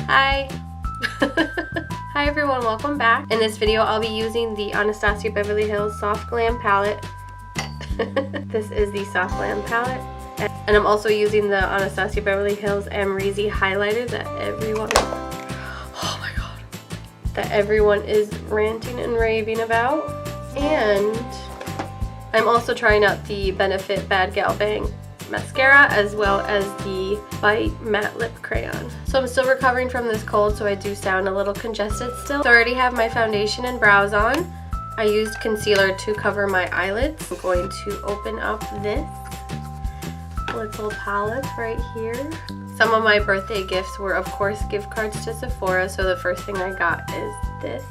Hi! Hi everyone, welcome back. In this video I'll be using the Anastasia Beverly Hills Soft Glam palette. This is the Soft Glam palette. And I'm also using the Anastasia Beverly Hills Amrezy highlighter that everyone is ranting and raving about. And I'm also trying out the Benefit Bad Gal Bang mascara as well as the Bite matte lip crayon. So I'm still recovering from this cold, so I do sound a little congested still. So I already have my foundation and brows on. I used concealer to cover my eyelids. I'm going to open up this little palette right here. Some of my birthday gifts were of course gift cards to Sephora, so the first thing I got is this.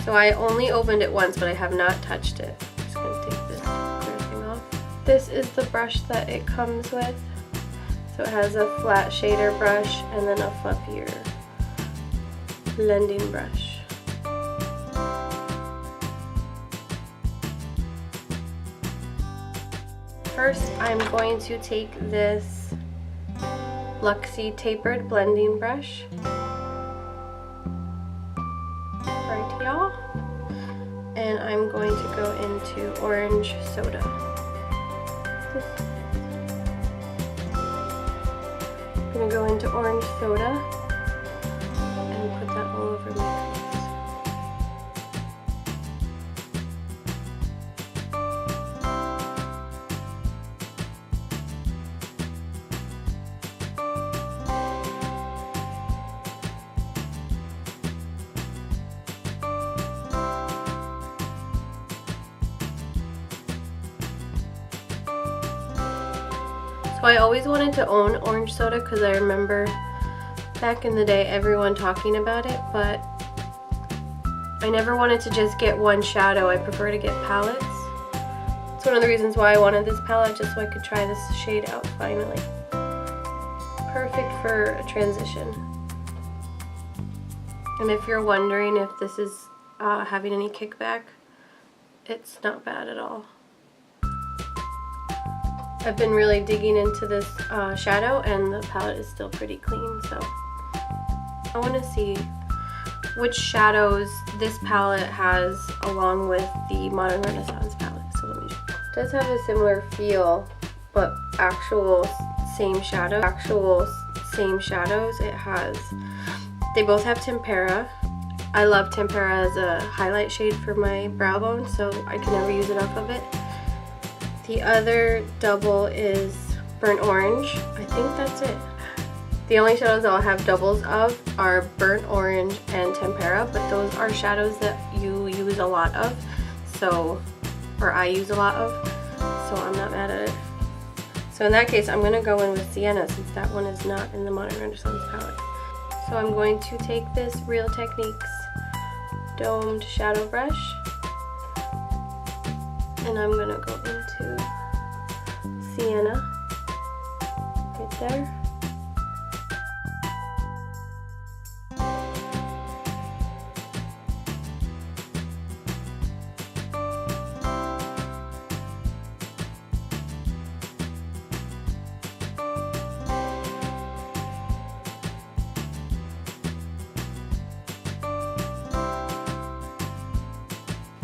So I only opened it once, but I have not touched it. I'm just going to take this clear thing off. This is the brush that it comes with. So it has a flat shader brush and then a fluffier blending brush. First, I'm going to take this Luxie tapered blending brush right here, and I'm going to go into orange soda. I'm going to go into orange soda and put that all over my face. So I always wanted to own orange soda because I remember back in the day everyone talking about it, but I never wanted to just get one shadow. I prefer to get palettes. It's one of the reasons why I wanted this palette, just so I could try this shade out finally. Perfect for a transition. And if you're wondering if this is having any kickback, it's not bad at all. I've been really digging into this shadow, and the palette is still pretty clean, so I want to see which shadows this palette has along with the Modern Renaissance palette. So let me just, it does have a similar feel, but actual same shadows it has. They both have Tempera. I love Tempera as a highlight shade for my brow bone, so I can never use enough of it. The other double is Burnt Orange. I think that's it. The only shadows I'll have doubles of are Burnt Orange and Tempera, but those are shadows that you use a lot of, so, or I use a lot of, so I'm not mad at it. So in that case, I'm going to go in with Sienna since that one is not in the Modern Renaissance palette. So I'm going to take this Real Techniques domed shadow brush, and I'm going to go into Sienna right there.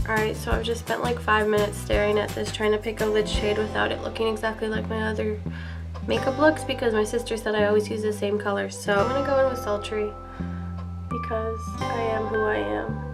Alright, so I've just spent like 5 minutes staring at this, trying to pick a lid shade without it looking exactly like my other makeup looks, because my sister said I always use the same color. So I'm going to go in with Sultry because I am who I am.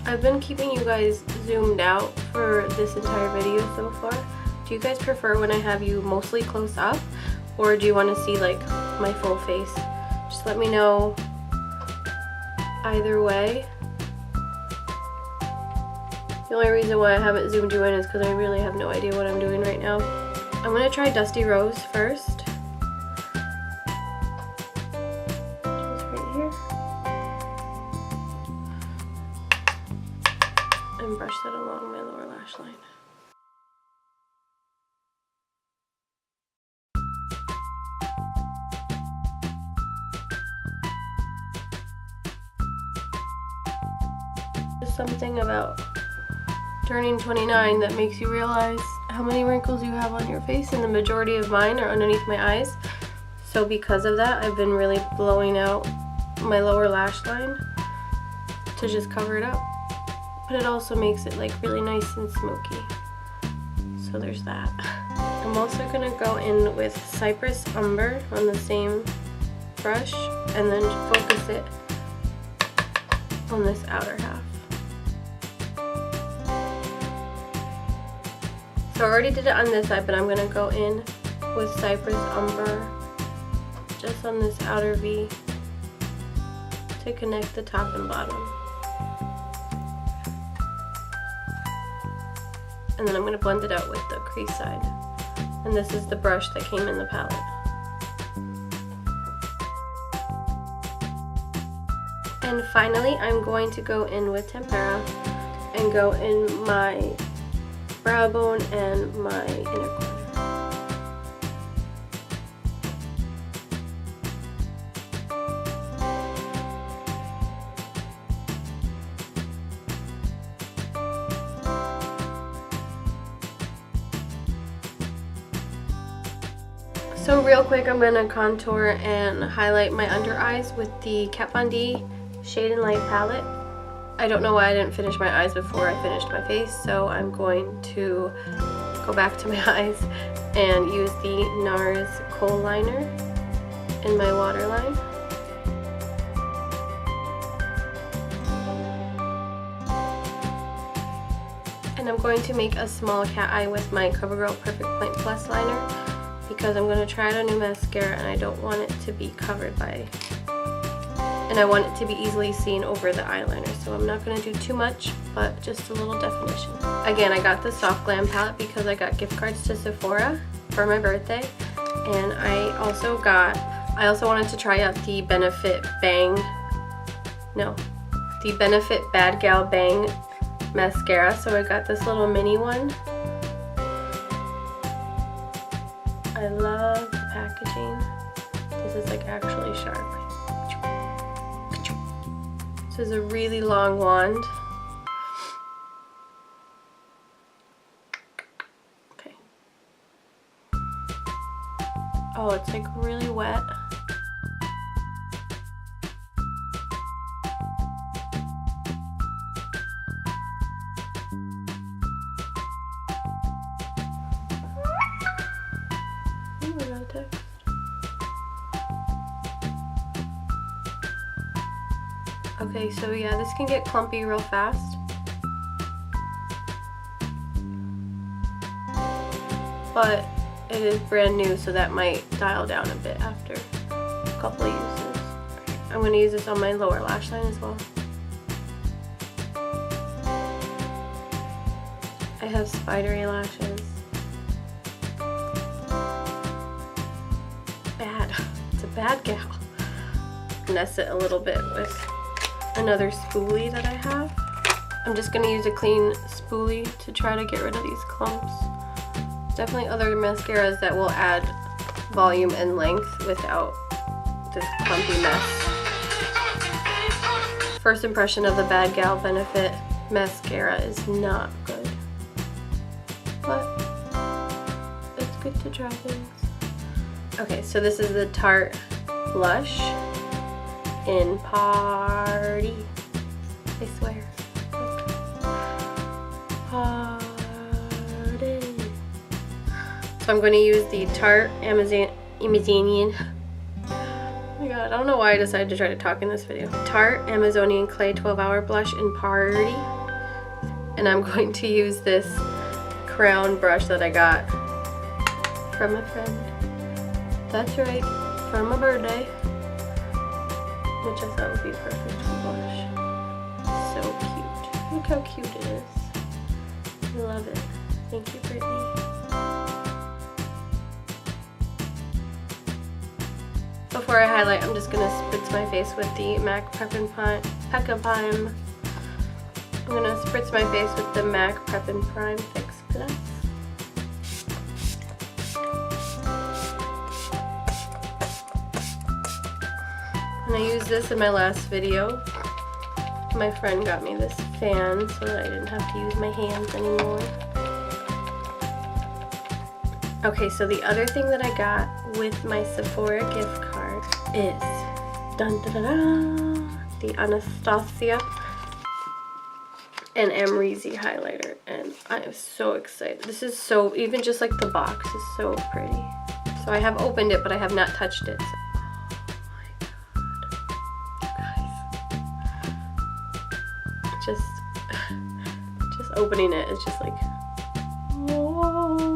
I've been keeping you guys zoomed out for this entire video so far. Do you guys prefer when I have you mostly close up, or do you want to see like my full face? Just let me know either way. The only reason why I haven't zoomed you in is because I really have no idea what I'm doing right now. I'm going to try Dusty Rose first. Just right here. that along my lower lash line. There's something about turning 29 that makes you realize how many wrinkles you have on your face, and the majority of mine are underneath my eyes. So because of that, I've been really blowing out my lower lash line to just cover it up. But it also makes it like really nice and smoky. So there's that. I'm also gonna go in with Cypress Umber on the same brush and then focus it on this outer half. So I already did it on this side, but I'm gonna go in with Cypress Umber just on this outer V to connect the top and bottom. And then I'm going to blend it out with the crease side. And this is the brush that came in the palette. And finally, I'm going to go in with Tempera and go in my brow bone and my inner corner. So real quick, I'm going to contour and highlight my under eyes with the Kat Von D Shade and Light palette. I don't know why I didn't finish my eyes before I finished my face, so I'm going to go back to my eyes and use the NARS Kohl liner in my waterline. And I'm going to make a small cat eye with my CoverGirl Perfect Point Plus liner, because I'm going to try out a new mascara and I don't want it to be covered by, and I want it to be easily seen over the eyeliner, so I'm not going to do too much, but just a little definition. Again, I got the Soft Glam palette because I got gift cards to Sephora for my birthday, and I also wanted to try out the Benefit Bad Gal Bang mascara, so I got this little mini one. I love the packaging. This is like actually sharp. This is a really long wand. Okay. Oh, it's like really wet. Okay, so yeah, this can get clumpy real fast. But it is brand new, so that might dial down a bit after a couple of uses. I'm going to use this on my lower lash line as well. I have spidery lashes. Bad. It's a bad gal. Finesse it a little bit with another spoolie that I have. I'm just going to use a clean spoolie to try to get rid of these clumps. Definitely other mascaras that will add volume and length without this clumpy mess. First impression of the Bad Gal Benefit mascara is not good, but it's good to try things. Okay, so this is the Tarte blush in Party. I swear. Party. So I'm going to use the Tarte Amazonian. Oh my god, I don't know why I decided to try to talk in this video. Tarte Amazonian Clay 12-Hour Blush in Party. And I'm going to use this crown brush that I got from a friend. That's right, for my birthday. Which I thought would be perfect for blush. So cute. Look how cute it is. I love it. Thank you, Brittany. Before I highlight, I'm just going to spritz my face with the MAC Prep and Prime I'm gonna spritz my face with the MAC Prep and Prime Fix Plus. And I used this in my last video. My friend got me this fan so that I didn't have to use my hands anymore. Okay, so the other thing that I got with my Sephora gift card is dun, da, da, da, the Anastasia and Amrezy highlighter, and I am so excited. This is so, even just like the box is so pretty. So I have opened it, but I have not touched it. Just opening it is just like, oh,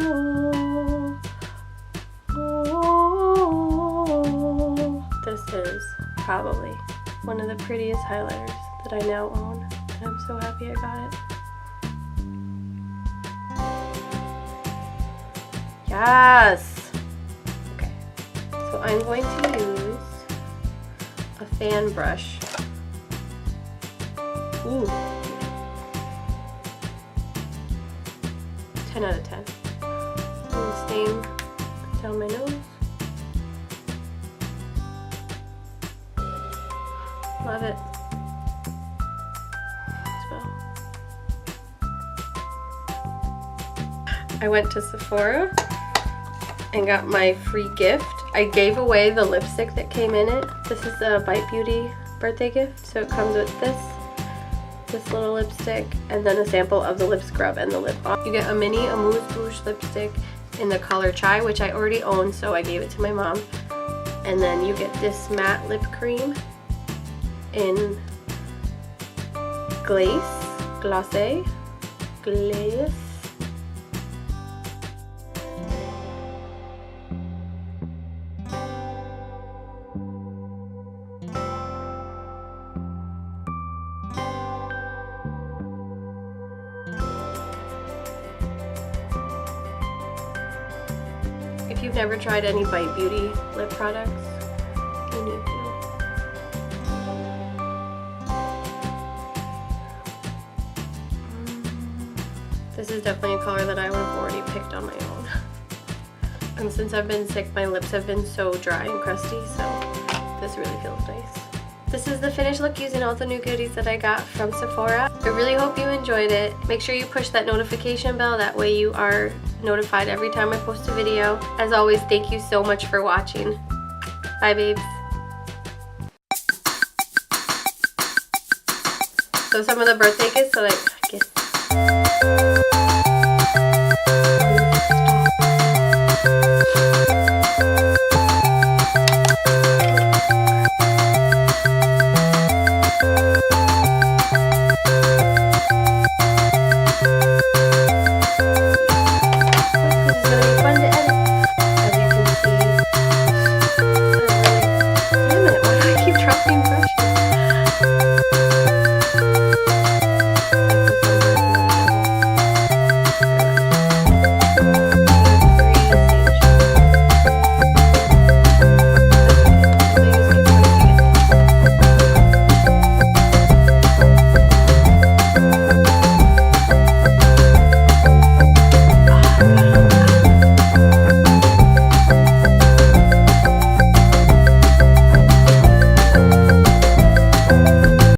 oh. This is probably one of the prettiest highlighters that I now own, and I'm so happy I got it. Yes! Okay, so I'm going to use a fan brush. Ooh. 10 out of 10. And the same down my nose. Love it. Smell. I went to Sephora and got my free gift. I gave away the lipstick that came in it. This is a Bite Beauty birthday gift, so it comes with this little lipstick, and then a sample of the lip scrub and the lip balm. You get a mini Amuse Bouche lipstick in the color Chai, which I already own, so I gave it to my mom. And then you get this matte lip cream in Glace. If you've never tried any Bite Beauty lip products, you need to. This is definitely a color that I would have already picked on my own. And since I've been sick, my lips have been so dry and crusty, so this really feels nice. This is the finished look using all the new goodies that I got from Sephora. I really hope you enjoyed it. Make sure you push that notification bell, that way you are notified every time I post a video. As always, thank you so much for watching. Bye, babes. So some of the birthday gifts that I guess.